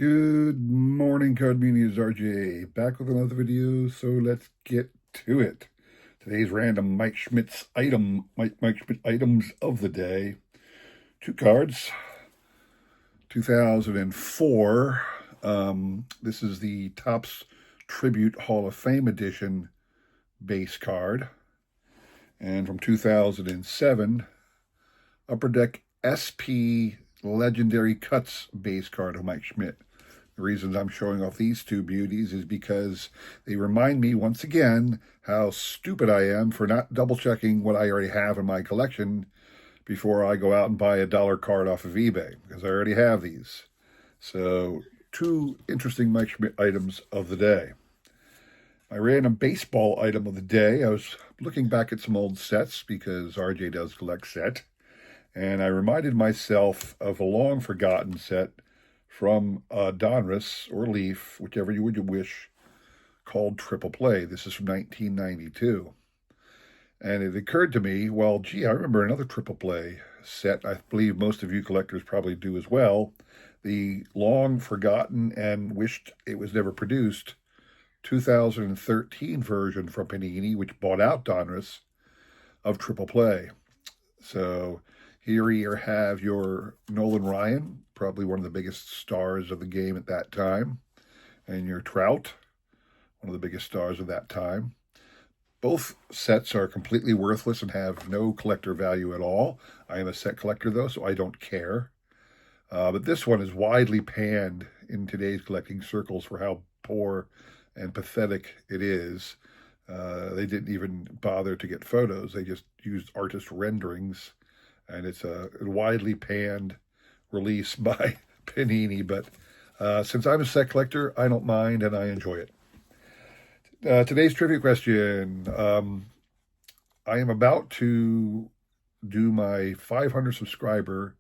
Good morning, Card Media. It's RJ back with another video. So let's get to it. Today's random Mike Schmidt's Mike Schmidt items of the day. Two cards. 2004. This is the Topps Tribute Hall of Fame edition base card. And from 2007, Upper Deck SP Legendary Cuts base card of Mike Schmidt. The reasons I'm showing off these two beauties is because they remind me once again how stupid I am for not double checking what I already have in my collection before I go out and buy a dollar card off of eBay, because I already have these. So, two interesting Mike Schmidt items of the day. My random baseball item of the day, I was looking back at some old sets because RJ does collect sets, and I reminded myself of a long forgotten set from Donruss or Leaf, whichever you would wish, called Triple Play. This is from 1992. And it occurred to me, well, gee, I remember another Triple Play set. I believe most of you collectors probably do as well. The long forgotten and wished it was never produced 2013 version from Panini, which bought out Donruss, of Triple Play. So here you have your Nolan Ryan, probably one of the biggest stars of the game at that time, and your Trout, one of the biggest stars of that time. Both sets are completely worthless and have no collector value at all. I am a set collector, though, so I don't care. But this one is widely panned in today's collecting circles for how poor and pathetic it is. They didn't even bother to get photos. They just used artist renderings, and it's a widely panned release by Panini. But since I'm a set collector, I don't mind, and I enjoy it. Today's trivia question. I am about to do my 500 subscriber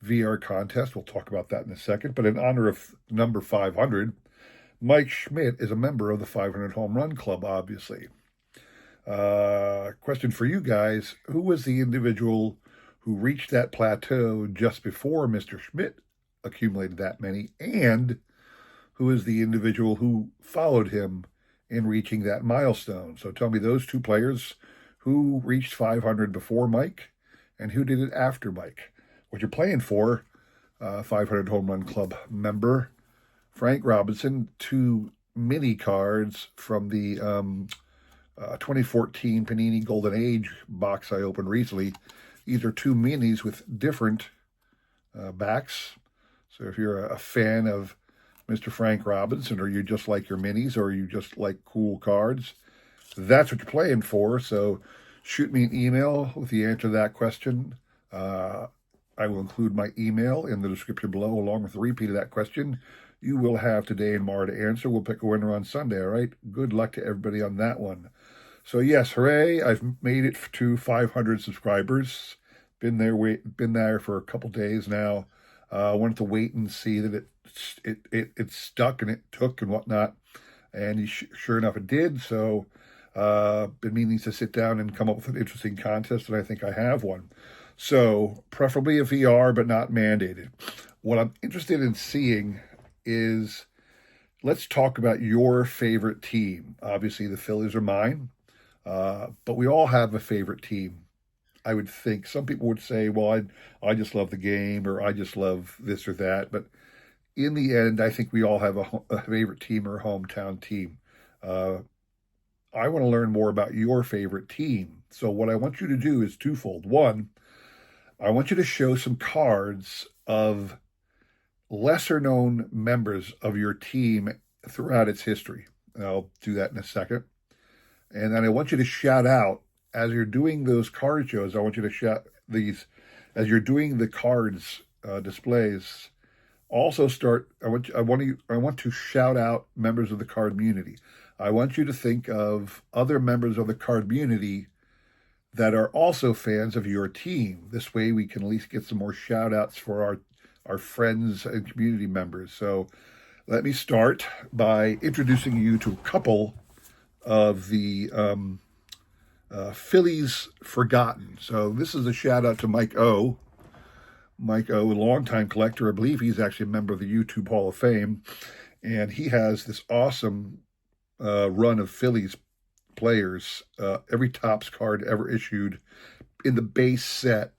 VR contest. We'll talk about that in a second. But in honor of number 500, Mike Schmidt is a member of the 500 Home Run Club, obviously. Question for you guys. Who was the individual who reached that plateau just before Mr. Schmidt accumulated that many? And who is the individual who followed him in reaching that milestone? So tell me those two players, who reached 500 before Mike and who did it after Mike. What you're playing for, 500 Home Run Club member Frank Robinson, two mini cards from the 2014 Panini Golden Age box I opened recently. These are two minis with different backs. So if you're a fan of Mr. Frank Robinson, or you just like your minis, or you just like cool cards, that's what you're playing for. So shoot me an email with the answer to that question. I will include my email in the description below, along with a repeat of that question. You will have today and tomorrow to answer. We'll pick a winner on Sunday, all right? Good luck to everybody on that one. So yes, hooray, I've made it to 500 subscribers. Been there for a couple days now. I wanted to wait and see that it stuck and it took and whatnot. And sure enough, it did. So been meaning to sit down and come up with an interesting contest, and I think I have one. So preferably a VR, but not mandated. What I'm interested in seeing is, let's talk about your favorite team. Obviously, the Phillies are mine, but we all have a favorite team. I would think some people would say, well, I just love the game, or I just love this or that. But in the end, I think we all have a favorite team or a hometown team. I want to learn more about your favorite team. So what I want you to do is twofold. One, I want you to show some cards of lesser known members of your team throughout its history. And I'll do that in a second. And then I want you to shout out, as you're doing those card shows, I want you to shout these, as you're doing the cards displays, also I want to shout out members of the card community. I want you to think of other members of the card community that are also fans of your team. This way we can at least get some more shout outs for our friends and community members. So let me start by introducing you to a couple of the Phillies forgotten. So this is a shout out to Mike O. Mike O, a longtime collector. I believe he's actually a member of the YouTube Hall of Fame. And he has this awesome run of Phillies players, every Topps card ever issued in the base set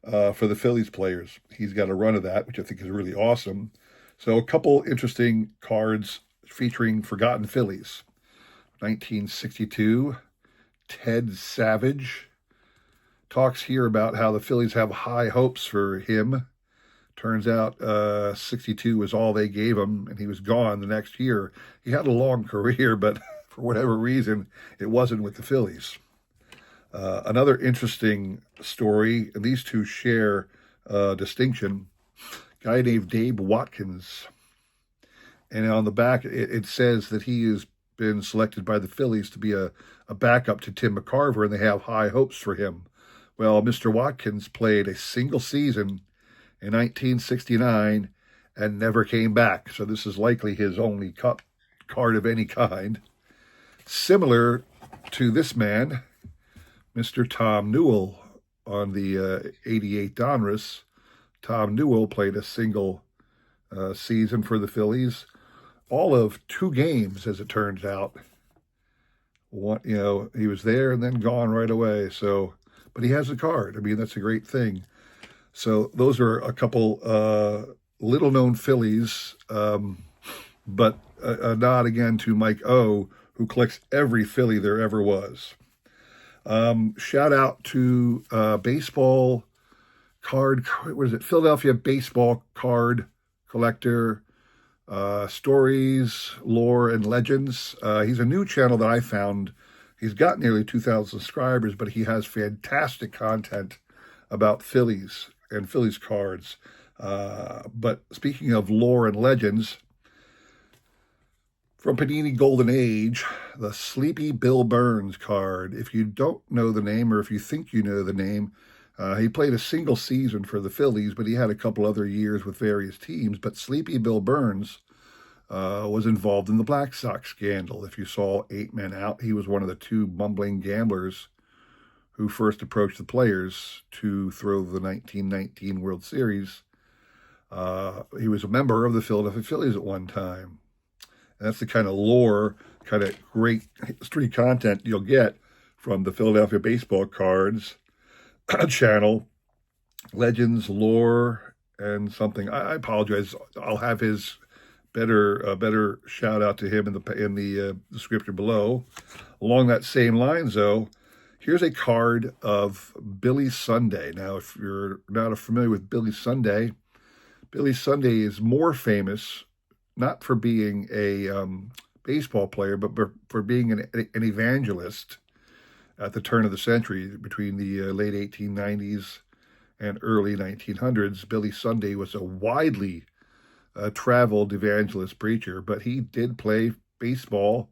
for the Phillies players. He's got a run of that, which I think is really awesome. So a couple interesting cards featuring forgotten Phillies. 1962, Ted Savage. Talks here about how the Phillies have high hopes for him. Turns out 62 was all they gave him, and he was gone the next year. He had a long career, but for whatever reason, it wasn't with the Phillies. Another interesting story, and these two share distinction, a guy named Dave Watkins. And on the back, it says that he has been selected by the Phillies to be a backup to Tim McCarver, and they have high hopes for him. Well, Mr. Watkins played a single season in 1969 and never came back. So this is likely his only cup card of any kind. Similar to this man, Mr. Tom Newell on the 88 Donruss. Tom Newell played a single season for the Phillies, all of 2 games, as it turns out. One, he was there and then gone right away. So, but he has a card. I mean, that's a great thing. So those are a couple little-known Phillies, but a nod again to Mike O, who collects every Philly there ever was. Shout out to baseball card, what is it? Philadelphia baseball card collector, stories, lore, and legends. He's a new channel that I found. He's got nearly 2,000 subscribers, but he has fantastic content about Phillies and Phillies cards. But speaking of lore and legends, from Panini Golden Age, the Sleepy Bill Burns card. If you don't know the name, or if you think you know the name, he played a single season for the Phillies, but he had a couple other years with various teams. But Sleepy Bill Burns was involved in the Black Sox scandal. If you saw 8 Men Out, he was one of the 2 bumbling gamblers who first approached the players to throw the 1919 World Series. He was a member of the Philadelphia Phillies at one time. And that's the kind of lore, kind of great history content you'll get from the Philadelphia Baseball Cards channel. Legends, lore, and something. I apologize. I'll have his better shout out to him in the description below. Along that same lines, though, here's a card of Billy Sunday. Now, if you're not familiar with Billy Sunday is more famous not for being a baseball player, but for being an evangelist at the turn of the century, between the late 1890s and early 1900s. Billy Sunday was a widely traveled evangelist preacher, but he did play baseball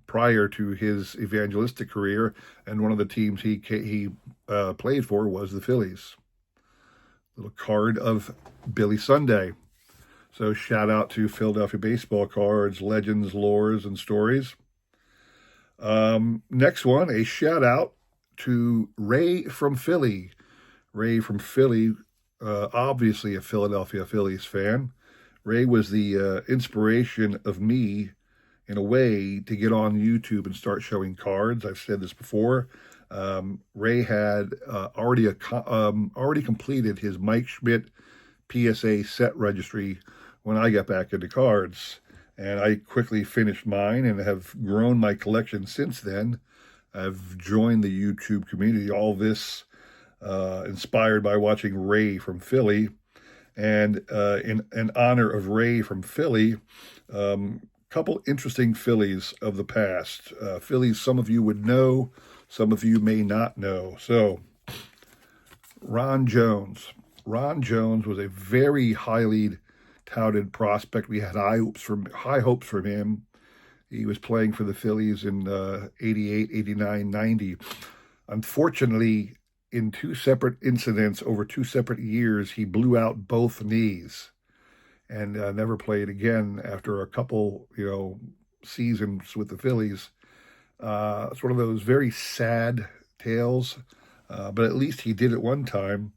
prior to his evangelistic career, and one of the teams he played for was the Phillies. Little card of Billy Sunday. So shout out to Philadelphia Baseball Cards, legends, lores, and stories. Next one, a shout out to Ray from Philly. Ray from Philly, obviously a Philadelphia Phillies fan. Ray was the inspiration of me, in a way, to get on YouTube and start showing cards. I've said this before. Ray had already completed his Mike Schmidt PSA set registry when I got back into cards, and I quickly finished mine and have grown my collection since then. I've joined the YouTube community, all this inspired by watching Ray from Philly. And in honor of Ray from Philly, couple interesting Phillies of the past. Phillies some of you would know, some of you may not know. So, Ron Jones. Ron Jones was a very highly touted prospect. We had high hopes from him. He was playing for the Phillies in 88, 89, 90. Unfortunately, in 2 separate incidents over 2 separate years, he blew out both knees and never played again after a couple, seasons with the Phillies. It's one of those very sad tales, but at least he did it one time.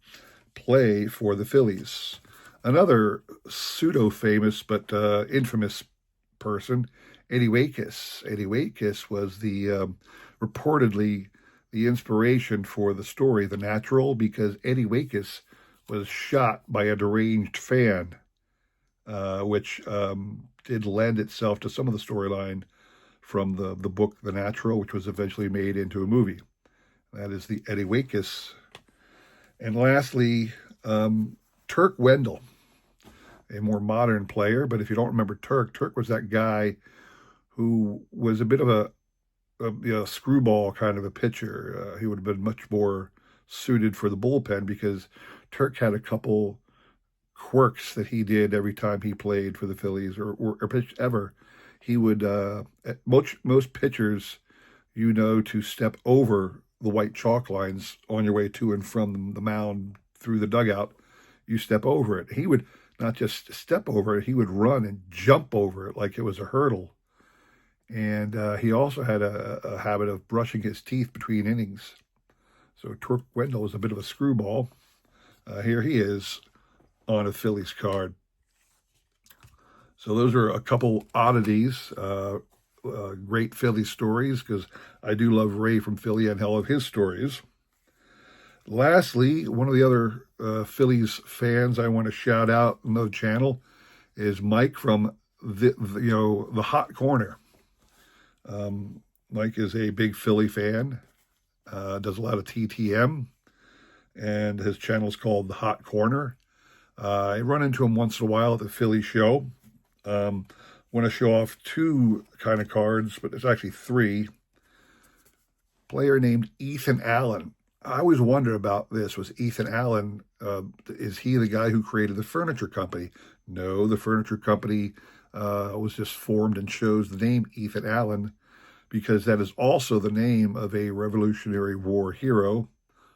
play for the Phillies. Another pseudo-famous but infamous person, Eddie Waitkus. Eddie Waitkus was the reportedly the inspiration for the story The Natural, because Eddie Waitkus was shot by a deranged fan, which did lend itself to some of the storyline from the book The Natural, which was eventually made into a movie. That is the Eddie Waitkus. And lastly, Turk Wendell, a more modern player. But if you don't remember Turk was that guy who was a bit of a screwball kind of a pitcher. He would have been much more suited for the bullpen, because Turk had a couple quirks that he did every time he played for the Phillies or pitched ever. He would, most pitchers, to step over the white chalk lines on your way to and from the mound through the dugout. You step over it. He would not just step over it, he would run and jump over it like it was a hurdle. And he also had a habit of brushing his teeth between innings. So Turk Wendell was a bit of a screwball. Here he is on a Phillies card. So those are a couple oddities, great Philly stories, because I do love Ray from Philly and hell of his stories. Lastly, one of the other Phillies fans I want to shout out on the channel is Mike from the Hot Corner. Mike is a big Philly fan, does a lot of TTM, and his channel is called The Hot Corner. I run into him once in a while at the Philly show. Want to show off two kind of cards, but it's actually three. Player named Ethan Allen. I always wondered about this. Was Ethan Allen, is he the guy who created the furniture company? No, the furniture company was just formed and chose the name Ethan Allen because that is also the name of a Revolutionary War hero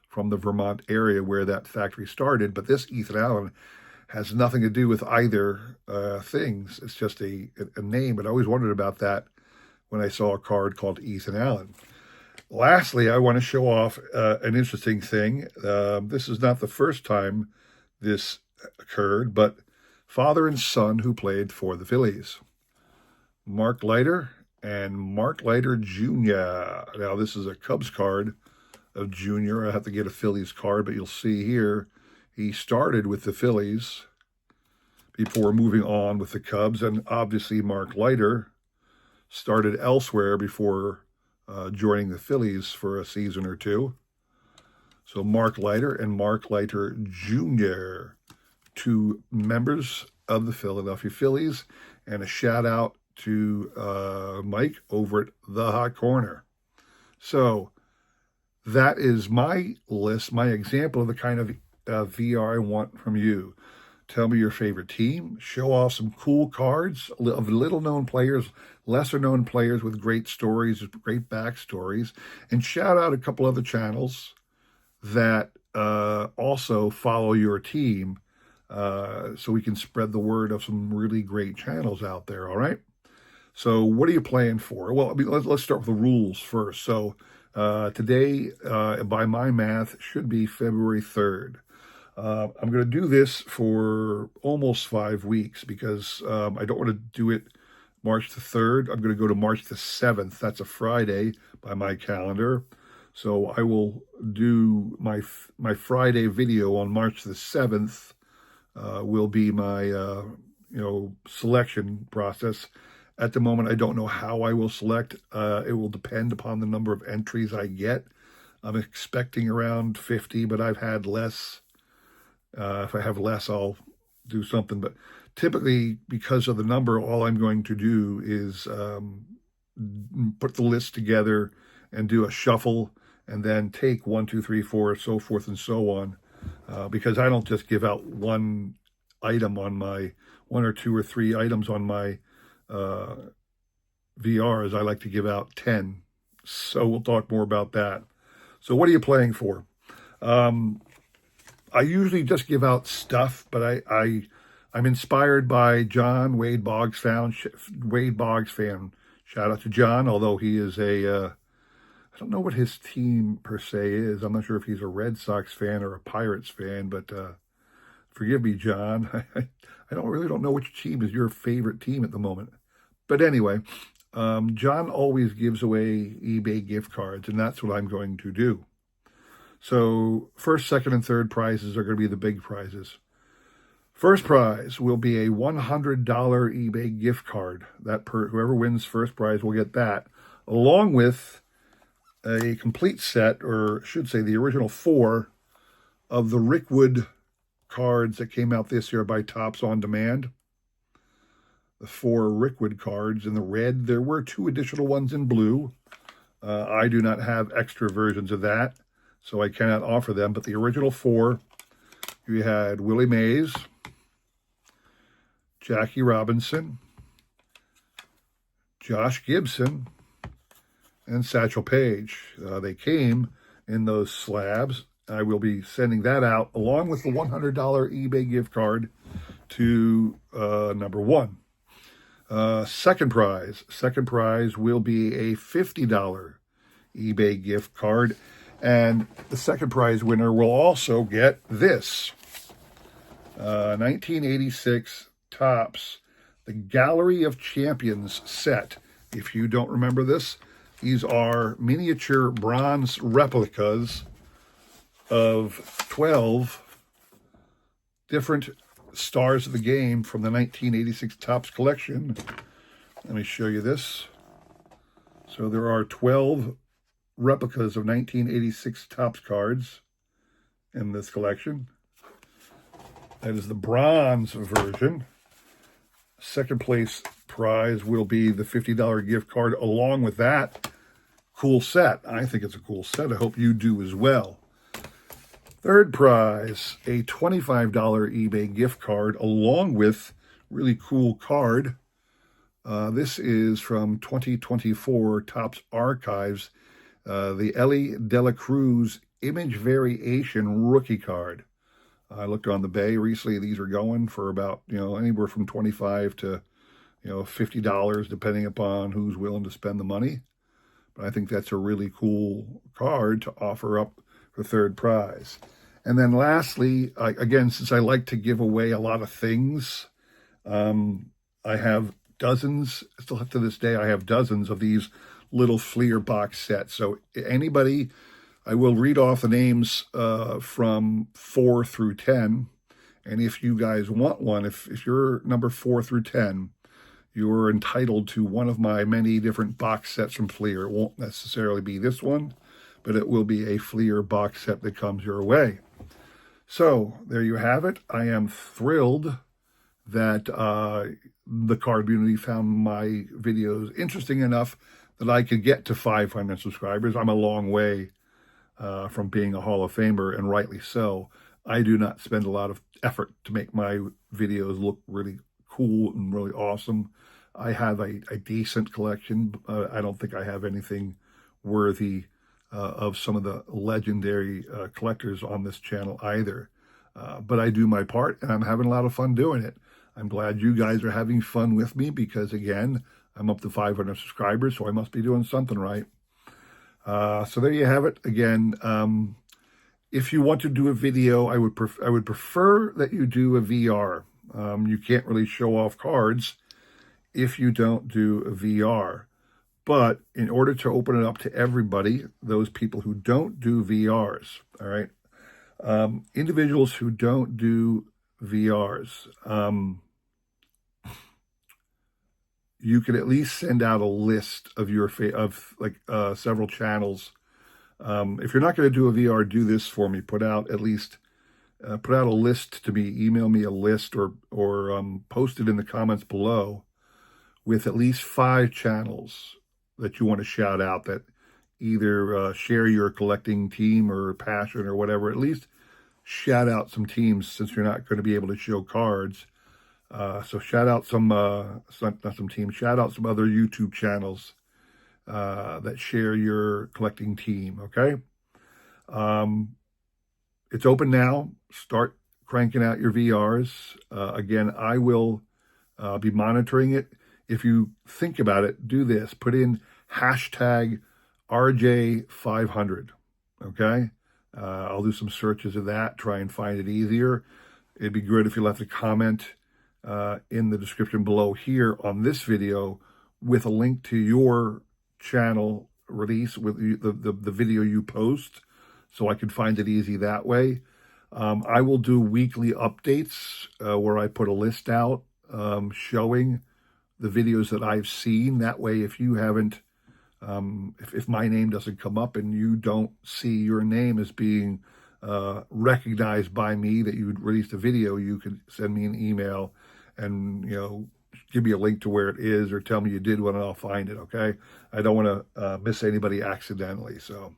from the Vermont area where that factory started. But this Ethan Allen has nothing to do with either things. It's just a name, but I always wondered about that when I saw a card called Ethan Allen. Lastly, I want to show off an interesting thing. This is not the first time this occurred, but father and son who played for the Phillies. Mark Leiter and Mark Leiter Jr. Now, this is a Cubs card of Jr. I have to get a Phillies card, but you'll see here, he started with the Phillies before moving on with the Cubs, and obviously Mark Leiter started elsewhere before joining the Phillies for a season or two. So Mark Leiter and Mark Leiter Jr., two members of the Philadelphia Phillies, and a shout out to Mike over at The Hot Corner. So that is my list, my example of the kind of VR I want from you. Tell me your favorite team. Show off some cool cards of little-known players, lesser-known players with great stories, great backstories, and shout out a couple other channels that also follow your team so we can spread the word of some really great channels out there, all right? So what are you playing for? Well, let's start with the rules first. So today, by my math, should be February 3rd. I'm going to do this for almost 5 weeks because I don't want to do it March the 3rd. I'm going to go to March the 7th. That's a Friday by my calendar. So I will do my Friday video on March the 7th will be my, selection process. At the moment, I don't know how I will select. It will depend upon the number of entries I get. I'm expecting around 50, but I've had less. If I have less, I'll do something. But typically, because of the number, all I'm going to do is put the list together and do a shuffle and then take 1, 2, 3, 4, so forth and so on. Because I don't just give out one item on my, 1 or 2 or 3 items on my VRs. I like to give out 10. So we'll talk more about that. So what are you playing for? I usually just give out stuff, but I'm inspired by John, Wade Boggs fan. Shout out to John, although he is a I don't know what his team per se is. I'm not sure if he's a Red Sox fan or a Pirates fan, but forgive me, John. I don't know which team is your favorite team at the moment. But anyway, John always gives away eBay gift cards, and that's what I'm going to do. So first, second, and third prizes are going to be the big prizes. First prize will be a $100 eBay gift card. Whoever wins first prize will get that, along with a complete set, or I should say the original 4 of the Rickwood cards that came out this year by Topps On Demand. The 4 Rickwood cards in the red. There were 2 additional ones in blue. I do not have extra versions of that, so I cannot offer them. But the original 4, you had Willie Mays, Jackie Robinson, Josh Gibson, and Satchel Paige. They came in those slabs. I will be sending that out along with the $100 eBay gift card to number 1. Second prize will be a $50 eBay gift card. And the second prize winner will also get this 1986 Topps, the Gallery of Champions set. If you don't remember this, these are miniature bronze replicas of 12 different stars of the game from the 1986 Topps collection. Let me show you this. So there are 12 replicas of 1986 Topps cards in this collection. That is the bronze version. Second place prize will be the $50 gift card along with that cool set. I think it's a cool set. I hope you do as well. Third prize, a $25 eBay gift card along with really cool card. This is from 2024 Topps Archives, the Ellie De La Cruz Image Variation Rookie Card. I looked on the Bay recently. These are going for about, anywhere from $25 to, $50, depending upon who's willing to spend the money. But I think that's a really cool card to offer up for third prize. And then lastly, again, since I like to give away a lot of things, I have dozens, still to this day, I have dozens of these little Fleer box sets. So anybody, I will read off the names from 4 through 10. And if you guys want one, if you're number 4 through 10, you're entitled to one of my many different box sets from Fleer. It won't necessarily be this one, but it will be a Fleer box set that comes your way. So there you have it. I am thrilled that the card community found my videos interesting enough that I could get to 500 subscribers. I'm a long way from being a Hall of Famer, and rightly so. I do not spend a lot of effort to make my videos look really cool and really awesome. I have a decent collection. I don't think I have anything worthy of some of the legendary collectors on this channel either. But I do my part, and I'm having a lot of fun doing it. I'm glad you guys are having fun with me because, again, I'm up to 500 subscribers, so I must be doing something right. So there you have it. Again, if you want to do a video, I would prefer that you do a VR. You can't really show off cards if you don't do a VR. But in order to open it up to everybody, those people who don't do VRs, all right, individuals who don't do VRs, you could at least send out a list of your several channels. If you're not going to do a VR, do this for me. Put out a list to me. Email me a list or post it in the comments below with at least 5 channels that you want to shout out that either share your collecting team or passion or whatever. At least shout out some teams since you're not going to be able to show cards. So shout out not some teams, shout out some other YouTube channels that share your collecting team, okay? It's open now. Start cranking out your VRs. Again, I will be monitoring it. If you think about it, do this. Put in hashtag RJ500, okay? I'll do some searches of that, try and find it easier. It'd be good if you left a comment in the description below here on this video with a link to your channel release with the video you post, so I can find it easy that way. I will do weekly updates where I put a list out showing the videos that I've seen. That way, if you haven't, if my name doesn't come up and you don't see your name as being recognized by me that you released a video, you could send me an email and, give me a link to where it is or tell me you did one and I'll find it, okay? I don't want to miss anybody accidentally. So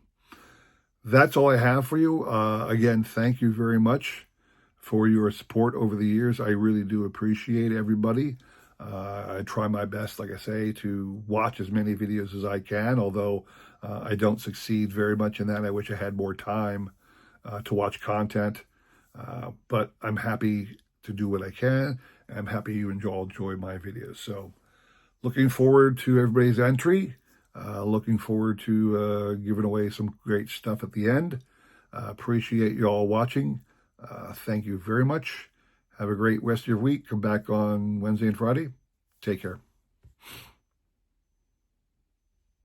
that's all I have for you. Again, thank you very much for your support over the years. I really do appreciate everybody. I try my best, like I say, to watch as many videos as I can, although I don't succeed very much in that. I wish I had more time to watch content, but I'm happy to do what I can. I'm happy you enjoy my videos. So looking forward to everybody's entry. Looking forward to giving away some great stuff at the end. Appreciate you all watching. Thank you very much. Have a great rest of your week. Come back on Wednesday and Friday. Take care.